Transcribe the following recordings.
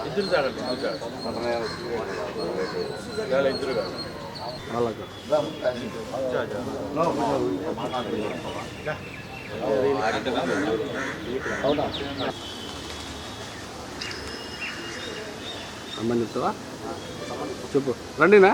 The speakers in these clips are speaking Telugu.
ఇద్దరు తాగండి ఇద్దరు కాదు అమ్మని చెప్తావా చెప్పు రండినా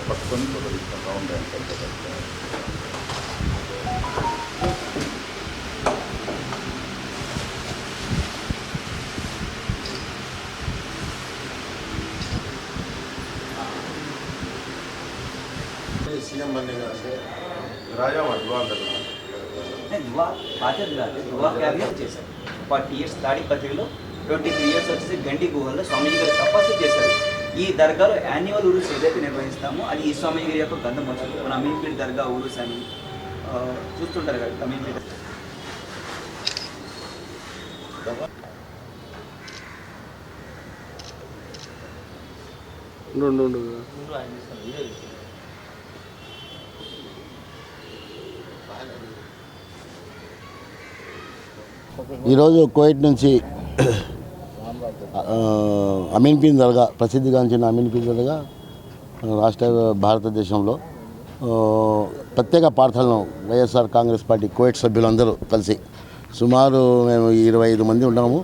పట్టుకొని ఫోటో తీసుకుంటా ఉంటాయి. सीएम बनने का राजा दुआ दुआ బాధ్యత కాదు దువా క్యాబినెట్ చేశారు 40 ఇయర్స్ తాడిపత్రిలో 23 ఇయర్స్ వచ్చేసి గండి గుహల్లో స్వామీజీ గారు తపస్సు చేశారు. ఈ దర్గాలో యాన్యువల్ ఉరుస్ ఏదైతే నిర్వహిస్తామో అది ఈ స్వామీజీ గారి యొక్క గంధం వచ్చులు. మన అమీన్పీర్ దర్గా ఉరుస్ అని చూస్తుంటారు కదా అమీన్పీర్. ఈరోజు కువైట్ నుంచి అమీన్పీర్ దర్గా ప్రసిద్ధిగాంచిన అమీన్పీర్ దర్గా రాష్ట్ర భారతదేశంలో ప్రత్యేక ప్రార్థనలు వైఎస్ఆర్ కాంగ్రెస్ పార్టీ కువైట్ సభ్యులందరూ కలిసి సుమారు మేము 25 మంది ఉన్నాము.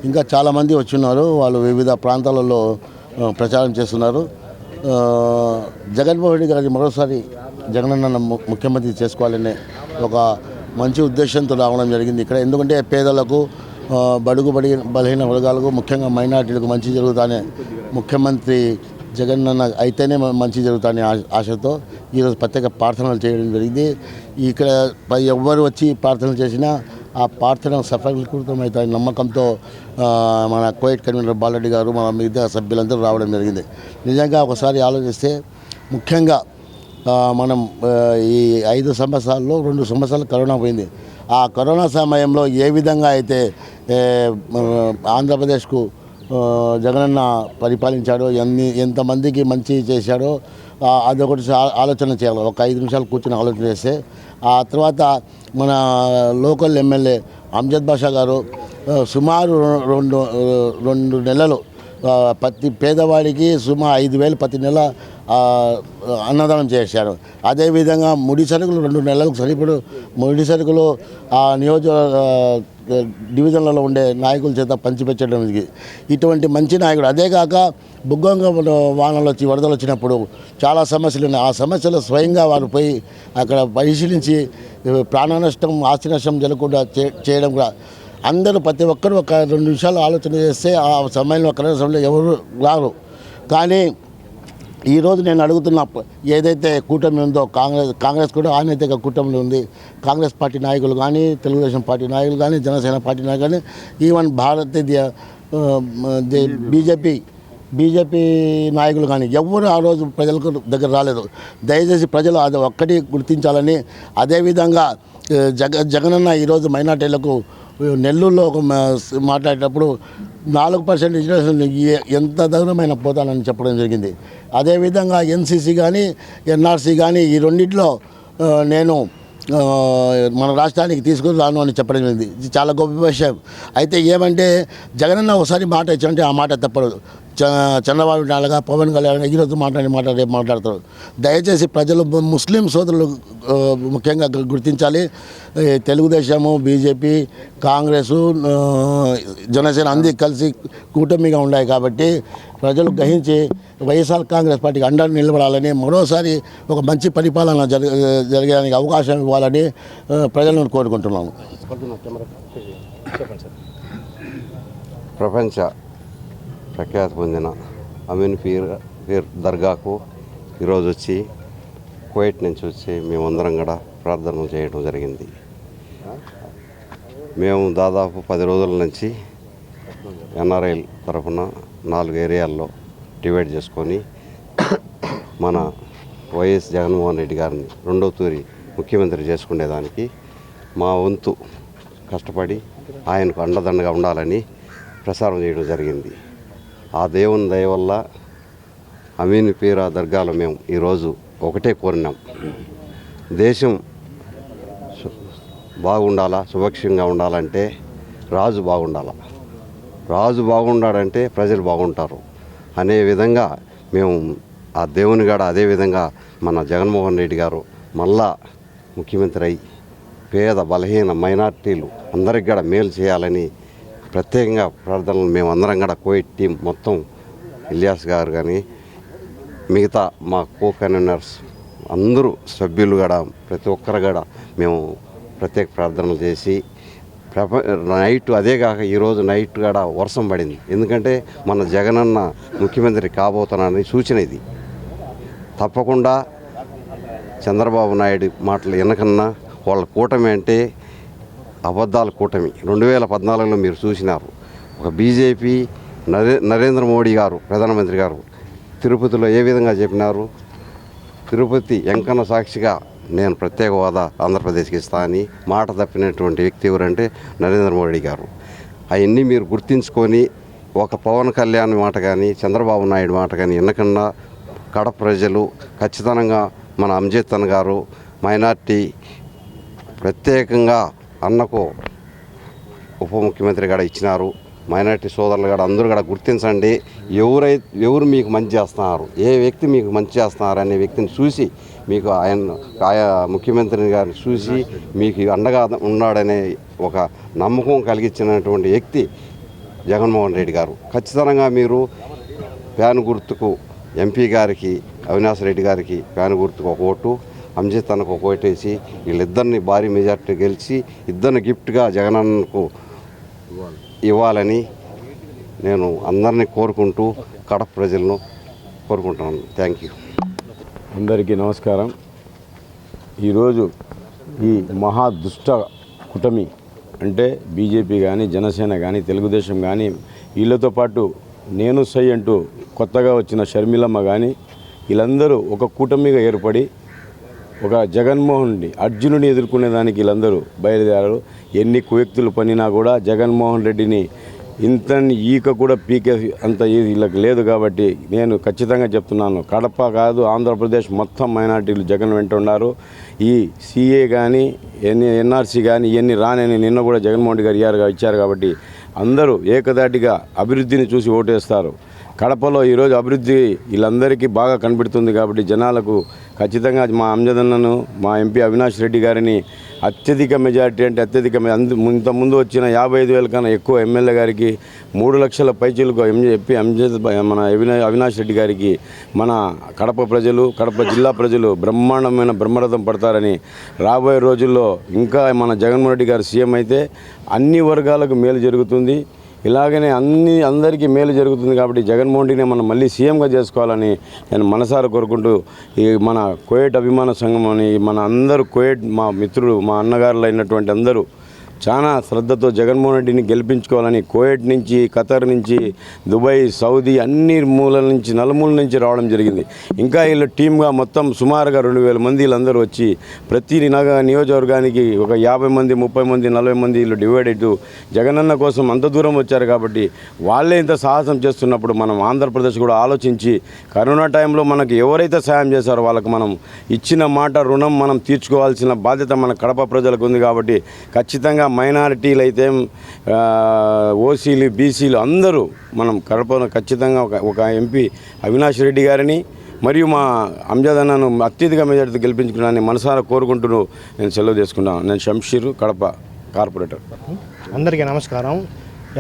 ఇంకా చాలామంది వచ్చున్నారు. వాళ్ళు వివిధ ప్రాంతాలలో ప్రచారం చేస్తున్నారు. జగన్మోహన్ రెడ్డి గారి మరోసారి జగనన్న ముఖ్యమంత్రి చేసుకోవాలనే ఒక మంచి ఉద్దేశంతో రావడం జరిగింది ఇక్కడ. ఎందుకంటే పేదలకు బలహీన వర్గాలకు ముఖ్యంగా మైనార్టీలకు మంచి జరుగుతానే ముఖ్యమంత్రి జగనన్న అయితేనే మంచి జరుగుతానే ఆశతో ఈరోజు ప్రత్యేక ప్రార్థనలు చేయడం జరిగింది. ఇక్కడ ఎవ్వరు వచ్చి ప్రార్థనలు చేసినా ఆ ప్రార్థన సఫలీకృతమవుతాయి నమ్మకంతో మన కువైట్ కన్వీనర్ బాలరెడ్డి గారు మన మిగతా సభ్యులందరూ రావడం జరిగింది. నిజంగా ఒకసారి ఆలోచిస్తే ముఖ్యంగా మనం ఈ 5 సంవత్సరాల్లో 2 సంవత్సరాలు కరోనా పోయింది. ఆ కరోనా సమయంలో ఏ విధంగా అయితే ఆంధ్రప్రదేశ్కు జగనన్న పరిపాలించాడో ఎంతమందికి మంచి చేశాడో అదొకటి ఆలోచన చేయాలి. ఒక 5 నిమిషాలు కూర్చొని ఆలోచన చేస్తే ఆ తర్వాత మన లోకల్ ఎమ్మెల్యే అమ్జద్ బాషా గారు సుమారు 2 నెలలు ప్రతి పేదవాడికి సుమారు 5,000 ప్రతి నెల అన్నదానం చేశారు. అదేవిధంగా ముడి సరుకులు 2 నెలలకు సరిపడు ముడి సరుకులు ఆ నియోజక డివిజన్లలో ఉండే నాయకుల చేత పంచిపెట్టడం. ఇటువంటి మంచి నాయకుడు. అదే కాక బుగ్గంగ వానలు వచ్చి వరదలు వచ్చినప్పుడు చాలా సమస్యలు ఉన్నాయి. ఆ సమస్యలు స్వయంగా వారు పోయి అక్కడ పరిశీలించి ప్రాణ నష్టం ఆస్తి నష్టం జరగకుండా చేయడం కూడా అందరూ ప్రతి ఒక్కరు ఒక 2 నిమిషాలు ఆలోచన చేస్తే ఆ సమయంలో కరోనా సమయంలో ఎవరు రారు. కానీ ఈరోజు నేను అడుగుతున్న ఏదైతే కూటమి ఉందో కాంగ్రెస్ కూడా అనేక కూటమిలో ఉంది. కాంగ్రెస్ పార్టీ నాయకులు కానీ తెలుగుదేశం పార్టీ నాయకులు కానీ జనసేన పార్టీ నాయకులు కానీ ఈవెన్ భారతీయ బీజేపీ నాయకులు కానీ ఎవరు ఆ రోజు ప్రజలకు దగ్గర రాలేదు. దయచేసి ప్రజలు అది ఒక్కటి గుర్తించాలని. అదేవిధంగా జగనన్న ఈరోజు మైనార్టీలకు నెల్లూరులో మాట్లాడేటప్పుడు 4% రిజర్వేషన్ ఎంత దూరమైన పోతానని చెప్పడం జరిగింది. అదేవిధంగా ఎన్సీసీ కానీ ఎన్ఆర్సీ కానీ ఈ రెండింటిలో నేను మన రాష్ట్రానికి తీసుకుని రాను అని చెప్పడం జరిగింది. ఇది చాలా గొప్ప విషయం. అయితే ఏమంటే జగనన్న ఒకసారి మాట ఇచ్చారంటే ఆ మాట తప్పదు. చంద్రబాబు నాలుగా పవన్ కళ్యాణ్ ఈరోజు మాట రేపు మాట్లాడతారు. దయచేసి ప్రజలు ముస్లిం సోదరులు ముఖ్యంగా గుర్తించాలి. తెలుగుదేశము, బీజేపీ, కాంగ్రెసు, జనసేన అన్నీ కలిసి కూటమిగా ఉన్నాయి కాబట్టి ప్రజలు గ్రహించి వైఎస్ఆర్ కాంగ్రెస్ పార్టీకి అండగా నిలబడాలని, మరోసారి ఒక మంచి పరిపాలన జరగడానికి అవకాశం ఇవ్వాలని ప్రజలను కోరుకుంటున్నాము. ప్రపంచ ప్రఖ్యాతి పొందిన అమీన్ పీర్ దర్గాకు ఈరోజు వచ్చి కువైట్ నుంచి వచ్చి మేమందరం కూడా ప్రార్థనలు చేయడం జరిగింది. మేము దాదాపు 10 రోజుల నుంచి ఎన్ఆర్ఐ తరఫున 4 ఏరియాల్లో డివైడ్ చేసుకొని మన వైఎస్ జగన్మోహన్ రెడ్డి గారిని రెండో తూరి ముఖ్యమంత్రి చేసుకునేదానికి మా వంతు కష్టపడి ఆయనకు అండదండగా ఉండాలని ప్రసారం చేయడం జరిగింది. ఆ దేవుని దయ వల్ల అమీన్ పీరా దర్గాలో మేము ఈరోజు ఒకటే కోరినాం, దేశం బాగుండాలా, సుభిక్షంగా ఉండాలంటే రాజు బాగుండాలా, రాజు బాగుండాడంటే ప్రజలు బాగుంటారు అనే విధంగా మేము ఆ దేవుని గాడ అదేవిధంగా మన జగన్మోహన్ రెడ్డి గారు మళ్ళా ముఖ్యమంత్రి అయి పేద బలహీన మైనార్టీలు అందరికి కూడా మేలు చేయాలని ప్రత్యేకంగా ప్రార్థనలు మేము అందరం కూడా కోవిడ్ టీం మొత్తం ఇలియాస్ గారు కానీ మిగతా మా కో కన్వీనర్స్ అందరూ సభ్యులు కూడా ప్రతి ఒక్కరు కూడా మేము ప్రత్యేక ప్రార్థనలు చేసి నైట్ అదే కాక ఈరోజు నైట్ కూడా వర్షం పడింది. ఎందుకంటే మన జగనన్న ముఖ్యమంత్రి కాబోతున్నానని సూచన ఇది. తప్పకుండా చంద్రబాబు నాయుడు మాటలు వెనకన్నా వాళ్ళ కూటమి అంటే అబద్ధాల కూటమి. 2014లో మీరు చూసినారు. ఒక బీజేపీ నరేంద్ర మోడీ గారు ప్రధానమంత్రి గారు తిరుపతిలో ఏ విధంగా చెప్పినారు, తిరుపతి వెంకన్న సాక్షిగా నేను ప్రత్యేక హోదా ఆంధ్రప్రదేశ్కి ఇస్తా అని మాట తప్పినటువంటి వ్యక్తి ఎవరంటే నరేంద్ర మోడీ గారు. అవన్నీ మీరు గుర్తించుకొని ఒక పవన్ కళ్యాణ్ మాట కానీ చంద్రబాబు నాయుడు మాట కానీ ఎన్నకన్నా కడప ప్రజలు ఖచ్చితంగా మన అంజద్ అన్న గారు మైనార్టీ ప్రత్యేకంగా అన్నకు ఉప ముఖ్యమంత్రి కూడా ఇచ్చినారు. మైనార్టీ సోదరులు కూడా అందరూ కూడా గుర్తించండి. ఎవరు మీకు మంచి చేస్తున్నారు, ఏ వ్యక్తి మీకు మంచి చేస్తున్నారు అనే వ్యక్తిని చూసి మీకు ఆయా ముఖ్యమంత్రి గారిని చూసి మీకు అండగా ఉన్నాడనే ఒక నమ్మకం కలిగించినటువంటి వ్యక్తి జగన్మోహన్ రెడ్డి గారు. ఖచ్చితంగా మీరు ఫ్యాన్ గుర్తుకు ఎంపీ గారికి అవినాష్ రెడ్డి గారికి ఫ్యాన్ గుర్తుకు ఒక ఓటు, అంజద్ అన్నకు ఒక ఓటు వేసి వీళ్ళిద్దరిని భారీ మెజార్టీ గెలిచి ఇద్దరిని గిఫ్ట్గా జగనన్నకు ఇవ్వాలని నేను అందరినీ కోరుకుంటూ కడప ప్రజలను కోరుకుంటున్నాను. Thank you. అందరికీ నమస్కారం. ఈరోజు ఈ మహా దుష్ట కూటమి అంటే బీజేపీ కానీ జనసేన కానీ తెలుగుదేశం కానీ వీళ్ళతో పాటు నేను సై అంటూ కొత్తగా వచ్చిన షర్మిలమ్మ కానీ వీళ్ళందరూ ఒక కూటమిగా ఏర్పడి ఒక జగన్మోహన్ రెడ్డి అర్జునుడిని ఎదుర్కొనేదానికి వీళ్ళందరూ బయలుదేరారు. ఎన్ని కువ్యక్తులు పనినా కూడా జగన్మోహన్ రెడ్డిని ఇంత ఈక కూడా పీకే అంత వీళ్ళకి లేదు. కాబట్టి నేను ఖచ్చితంగా చెప్తున్నాను, కడప కాదు ఆంధ్రప్రదేశ్ మొత్తం మైనార్టీలు జగన్ వెంట ఉన్నారు. ఈ సిఏ కానీ ఎన్ఆర్సీ కానీ ఇవన్నీ రానని నిన్న కూడా జగన్మోహన్ రెడ్డి గారు ఇచ్చారు. కాబట్టి అందరూ ఏకదాటిగా అభివృద్ధిని చూసి ఓటేస్తారు. కడపలో ఈరోజు అభివృద్ధి వీళ్ళందరికీ బాగా కనబడుతుంది. కాబట్టి జనాలకు ఖచ్చితంగా మా అంజదన్నను మా ఎంపీ అవినాష్ రెడ్డి గారిని అత్యధిక మెజారిటీ అంటే అత్యధిక ఇంతకుముందు వచ్చిన 55,000 కన్నా ఎక్కువ ఎమ్మెల్యే గారికి 3 లక్షల పైచీలకు ఎంపీ మన అవినాష్ రెడ్డి గారికి మన కడప ప్రజలు కడప జిల్లా ప్రజలు బ్రహ్మరథం పడతారని రాబోయే రోజుల్లో ఇంకా మన జగన్మోహన్ రెడ్డి గారు సీఎం అయితే అన్ని వర్గాలకు మేలు జరుగుతుంది. ఇలాగనే అందరికీ మేలు జరుగుతుంది. కాబట్టి జగన్మోహన్ రెడ్డిని మనం మళ్ళీ సీఎంగా చేసుకోవాలని నేను మనసారా కోరుకుంటూ ఈ మన కువైట్ అభిమాన సంఘం అని మన అందరూ కువైట్ మా మిత్రులు మా అన్నగారులు అయినటువంటి అందరూ చాలా శ్రద్ధతో జగన్మోహన్ రెడ్డిని గెలిపించుకోవాలని కువైట్ నుంచి ఖతర్ నుంచి దుబాయ్ సౌదీ అన్ని మూలల నుంచి నలుమూల నుంచి రావడం జరిగింది. ఇంకా వీళ్ళు టీమ్గా మొత్తం సుమారుగా 2,000 మంది వీళ్ళందరూ వచ్చి ప్రతి నియోజకవర్గానికి ఒక 50 మంది 30 మంది 40 మంది వీళ్ళు డివైడ్ అవుతూ జగనన్న కోసం అంత దూరం వచ్చారు. కాబట్టి వాళ్ళే ఇంత సాహసం చేస్తున్నప్పుడు మనం ఆంధ్రప్రదేశ్ కూడా ఆలోచించి కరోనా టైంలో మనకు ఎవరైతే సాయం చేశారో వాళ్ళకు మనం ఇచ్చిన మాట రుణం మనం తీర్చుకోవాల్సిన బాధ్యత మన కడప ప్రజలకు ఉంది. కాబట్టి ఖచ్చితంగా మైనారిటీలు అయితే ఓసీలు బీసీలు అందరూ మనం కడపలో ఖచ్చితంగా ఒక ఎంపీ అవినాష్ రెడ్డి గారిని మరియు మా అంజద్ అన్నను అత్యధిక మెజార్టీతో గెలిపించుకున్నానని మనసారా కోరుకుంటూ నేను సెలవు తీసుకున్నాను. నేను శంషీరు, కడప కార్పొరేటర్. అందరికీ నమస్కారం.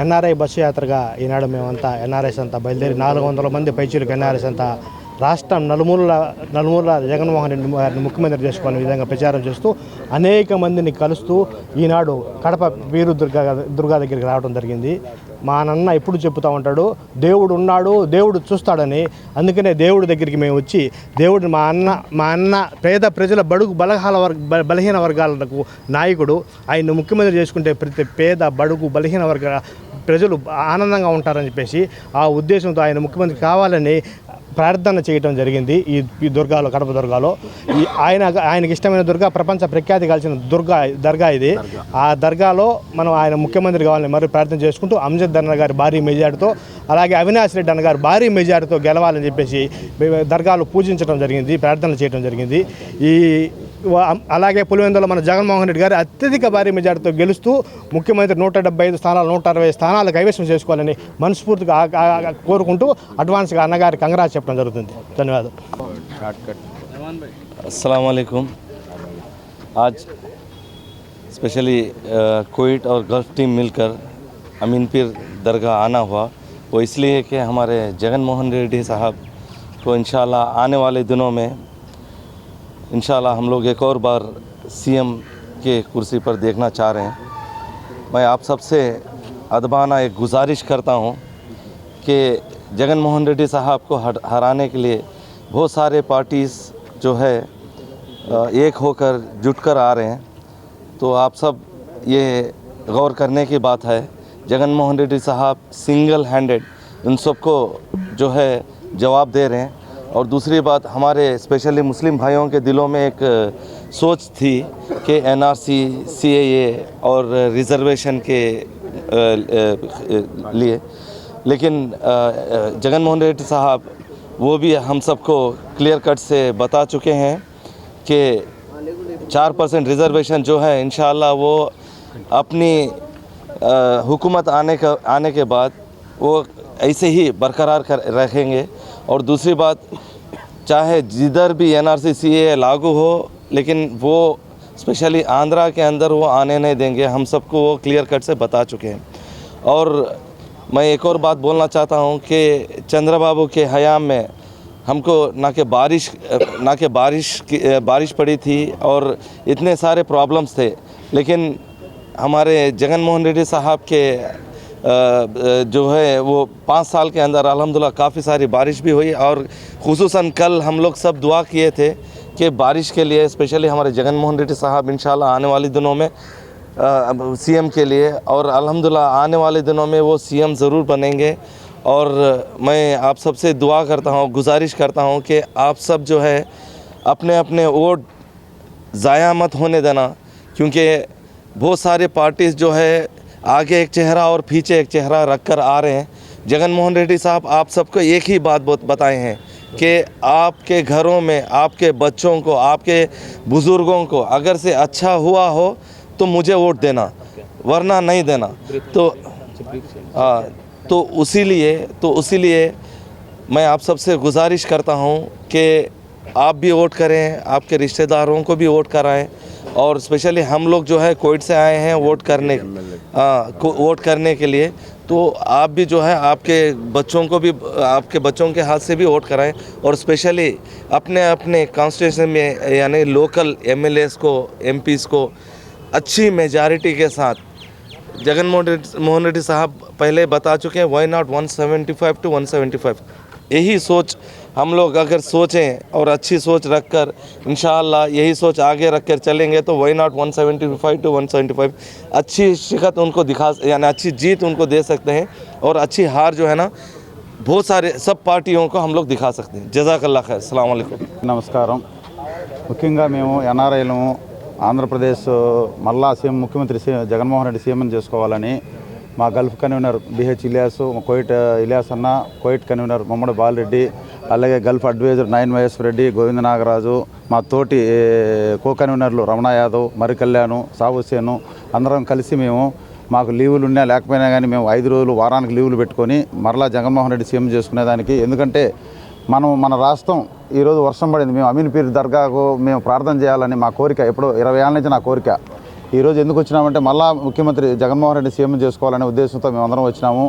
ఎన్ఆర్ఐ బస్సు యాత్రగా ఈనాడు మేమంతా ఎన్ఆర్ఐస్ అంతా బయలుదేరి 400 మంది పైచీలకు ఎన్ఆర్ఐస్ అంతా రాష్ట్రం నలుమూల జగన్మోహన్ రెడ్డి గారిని ముఖ్యమంత్రి చేసుకునే విధంగా ప్రచారం చేస్తూ అనేక మందిని కలుస్తూ ఈనాడు కడప వీరు దుర్గా దగ్గరికి రావడం జరిగింది. మా నాన్న ఎప్పుడు చెప్తూ ఉంటాడు, దేవుడు ఉన్నాడు, దేవుడు చూస్తాడని. అందుకనే దేవుడి దగ్గరికి మేము వచ్చి దేవుడు మా అన్న పేద ప్రజల బలహీన వర్గాలకు నాయకుడు, ఆయన్ని ముఖ్యమంత్రి చేసుకుంటే ప్రతి పేద బడుగు బలహీన వర్గాల ప్రజలు ఆనందంగా ఉంటారని చెప్పేసి ఆ ఉద్దేశంతో ఆయన ముఖ్యమంత్రి కావాలని ప్రార్థన చేయడం జరిగింది. ఈ దుర్గాలో, కడప దుర్గాలో ఆయనకి ఇష్టమైన దుర్గా, ప్రపంచ ప్రఖ్యాతి కలిసిన దర్గా ఇది. ఆ దర్గాలో మనం ఆయన ముఖ్యమంత్రి కావాలని మరి ప్రార్థన చేసుకుంటూ అంజద్ అన్న గారి భారీ మెజార్టీతో, అలాగే అవినాష్ రెడ్డి అన్న గారు భారీ మెజార్టీతో గెలవాలని చెప్పేసి దర్గాలో పూజించడం జరిగింది, ప్రార్థనలు చేయడం జరిగింది. అలాగే పులివెందులో మన జగన్మోహన్ రెడ్డి గారు అత్యధిక భారీ మెజార్టీతో గెలుస్తూ ముఖ్యమంత్రి 175 స్థానాలు 160 స్థానాలు కైవసం చేసుకోవాలని మనస్ఫూర్తిగా కోరుకుంటూ అడ్వాన్స్గా అన్నగారి కంగ్రాట్స్ చెప్పడం జరుగుతుంది. ధన్యవాదాలు. अस्सलाम वालेकुम। आज स्पेशली कोविड और गल्फ टीम मिलकर अमीन पीर दरगाह आना हुआ, वो इसलिए कि हमारे जगन मोहन रेड्डी साहब को इंशाल्लाह आने वाले दिनों में इंशाल्लाह हम लोग एक और बार सीएम के कुर्सी पर देखना चाह रहे हैं। मैं आप सबसे अदबाना एक गुजारिश करता हूं कि जगन मोहन रेड्डी साहब को हराने के लिए बहुत सारे पार्टीज़ जो है एक होकर जुटकर आ रहे हैं। तो आप सब ये गौर करने की बात है, जगन मोहन रेड्डी साहब सिंगल हैंडेड उन सबको जो है जवाब दे रहे हैं। और दूसरी बात, हमारे स्पेशली मुस्लिम भाइयों के दिलों में एक सोच थी कि एनआरसी, सीएए और रिजर्वेशन के लिए, लेकिन जगन मोहन रेड्डी साहब वो भी हम सबको क्लियर कट से बता चुके हैं कि 4% रिजर्वेशन जो है इंशाअल्लाह वो अपनी हुकूमत आने के बाद वो ऐसे ही बरकरार रखेंगे। और दूसरी बात, चाहे जिधर भी एनआरसी सीएए लागू हो, लेकिन वो स्पेशली आंध्रा के अंदर वो आने नहीं देंगे, हम सबको वो क्लियर कट से बता चुके हैं। और मैं एक और बात बोलना चाहता हूँ कि चंद्रबाबू के हयाम में हमको ना कि बारिश पड़ी थी और इतने सारे प्रॉब्लम्स थे, लेकिन हमारे जगन मोहन रेड्डी साहब के जो है वो 5 साल के अंदर अल्हम्दुलिल्लाह काफ़ी सारी बारिश भी हुई। और खुसूसन कल हम लोग सब दुआ किए थे कि बारिश के लिए स्पेशली हमारे जगन मोहन रेड्डी साहब इंशाल्लाह आने वाले दिनों में सीएम के लिए, और अल्हम्दुलिल्लाह आने वाले दिनों में वो सीएम ज़रूर बनेंगे। और मैं आप सबसे दुआ करता हूँ, गुजारिश करता हूँ कि आप सब जो है अपने अपने वोट ज़ाया मत होने देना, क्योंकि बहुत सारे पार्टीज़ जो है आगे एक चेहरा और पीछे एक चेहरा रख कर आ रहे हैं। जगन मोहन रेड्डी साहब आप सबको एक ही बात बताए हैं कि आपके घरों में आपके बच्चों को, आपके बुज़ुर्गों को अगर से अच्छा हुआ हो तो मुझे वोट देना, वरना नहीं देना। तो उसीलिए मैं आप सबसे गुजारिश करता हूँ कि आप भी वोट करें, आपके रिश्तेदारों को भी वोट कराएं। और स्पेशली हम लोग जो है कोविड से आए हैं वोट करने के लिए, तो आप भी जो है आपके बच्चों के हाथ से भी वोट कराएं। और स्पेशली अपने अपने कॉन्स्टिट्यूशन में यानी लोकल एमएलएस को, एमपीज़ को अच्छी मेजॉरिटी के साथ, जगन मोहन रेड्डी साहब पहले बता चुके हैं, वाई नॉट 175 to 175। यही सोच हम लोग अगर सोचें और अच्छी सोच रखकर इंशाअल्लाह यही सोच आगे रखकर चलेंगे तो वाई नॉट 175 to 175 अच्छी शिकत उनको यानी अच्छी जीत उनको दे सकते हैं। और अच्छी हार जो है ना बहुत सारे सब पार्टियों को हम लोग दिखा सकते हैं। जज़ाकल्लाह खैर। अस्सलाम वालेकुम। నమస్కారం. ముఖ్యంగా మేము ఎన్ఆర్ఐలము ఆంధ్రప్రదేశ్ మళ్ళా సీఎం ముఖ్యమంత్రి జగన్మోహన్ రెడ్డి సీఎం చేసుకోవాలని మా Gulf convener BH Ilyas, Kuwait Ilyas అన్న, కోయిట్ కన్వీనర్ మమ్మడి బాలరెడ్డి, అలాగే Gulf adviser 9 YS Reddy, Govinda Nagaraju, మా తోటి కో కన్వీనర్లు రమణ యాదవ్, మరి కళ్యాణ్, సాహుసేను, అందరం కలిసి మేము మాకు లీవులు ఉన్నా లేకపోయినా కానీ మేము 5 రోజులు వారానికి లీవులు పెట్టుకొని మరలా జగన్మోహన్ రెడ్డి సీఎం చేసుకునేదానికి, ఎందుకంటే మన రాష్ట్రం ఈరోజు వర్షం పడింది, మేము అమీన్పీర్ దర్గాకు మేము ప్రార్థన చేయాలని మా కోరిక, ఎప్పుడో 20 ఏళ్ళ నుంచి నా కోరిక. ఈరోజు ఎందుకు వచ్చినామంటే మళ్ళా ముఖ్యమంత్రి జగన్మోహన్ రెడ్డి సీఎం చేసుకోవాలనే ఉద్దేశంతో మేము అందరం వచ్చినాము.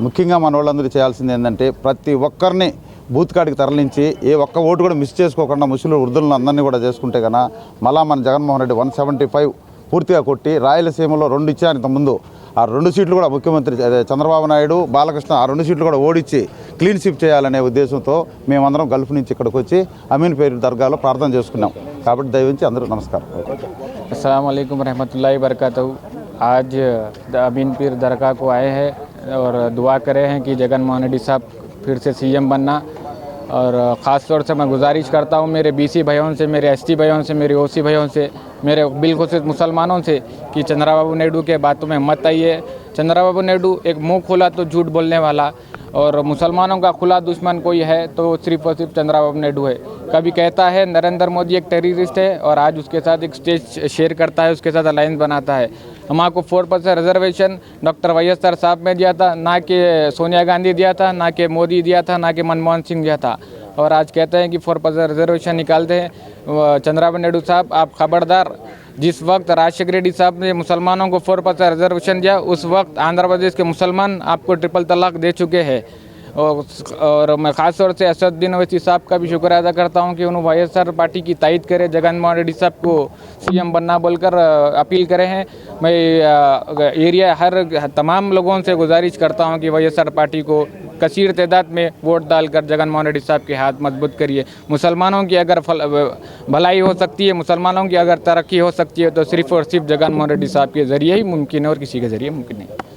ముఖ్యంగా మన వాళ్ళందరూ చేయాల్సింది ఏంటంటే ప్రతి ఒక్కరిని బూత్ కాడికి తరలించి ఏ ఒక్క ఓటు కూడా మిస్ చేసుకోకుండా ముస్లిం వృద్ధులను అందరినీ కూడా చేసుకుంటే కన్నా మళ్ళా మన జగన్మోహన్ రెడ్డి 175 పూర్తిగా కొట్టి రాయలసీమలో 2 ఇచ్చారు ఇంతకుముందు, ఆ 2 సీట్లు కూడా ముఖ్యమంత్రి చంద్రబాబు నాయుడు, బాలకృష్ణ ఆ 2 సీట్లు కూడా ఓడించి క్లీన్ స్వీప్ చేయాలనే ఉద్దేశంతో మేమందరం గల్ఫ్ నుంచి ఇక్కడికి వచ్చి అమీన్పీర్ దర్గాలో ప్రార్థన చేసుకున్నాం. కాబట్టి దయవించి అందరూ నమస్కారం. अस्सलाम वालेकुम रहमतुल्लाहि बरकातहू। आज अमीनपीर दरगाह को आए हैं और दुआ करे हैं कि जगन मोहन रेड्डी साहब फिर से सीएम बनना। और ख़ास तौर से मैं गुजारिश करता हूँ मेरे बीसी भाइयों से, मेरे एसटी भाइयों से, मेरे ओसी भाइयों से, मेरे बिलखुसूस मुसलमानों से कि चंद्रबाबू नायडू के बातों में मत आइए। चंद्रबाबू नायडू एक मुँह खोला तो झूठ बोलने वाला, और मुसलमानों का खुला दुश्मन कोई है तो सिर्फ और सिर्फ चंद्रबाबू नायडू है। कभी कहता है नरेंद्र मोदी एक टेररिस्ट है और आज उसके साथ एक स्टेज शेयर करता है, उसके साथ अलायंस बनाता है। हमको 4% रिजर्वेशन डॉक्टर YSR साहब ने दिया था, ना कि सोनिया गांधी दिया था, ना कि मोदी दिया था, ना कि मनमोहन सिंह दिया था। और आज कहते हैं कि 4% रिजर्वेशन निकालते हैं। चंद्रबाबू नायडू साहब आप खबरदार, जिस वक्त राजशेखर रेड्डी साहब ने मुसलमानों को 4% रिजर्वेशन दिया उस वक्त आंध्र प्रदेश के मुसलमान आपको ट्रिपल तलाक दे चुके हैं। और मैं ख़ास तौर से असदुद्दीन ओवैसी साहब का भी शुक्र अदा करता हूं कि उन्होंने YSR पार्टी की तायद करे, जगनमोहन रेड्डी साहब को सीएम बनना बोलकर अपील करे हैं। मैं एरिया हर तमाम लोगों से गुजारिश करता हूं कि YSR पार्टी को कसीर तादाद में वोट डालकर जगनमोहन रेड्डी साहब के हाथ मजबूत करिए। मुसलमानों की अगर भलाई हो सकती है, मुसलमानों की अगर तरक्की हो सकती है तो सिर्फ और सिर्फ जगनमोहन रेड्डी साहब के ज़रिए ही मुमकिन है और किसी के ज़रिए मुमकिन नहीं।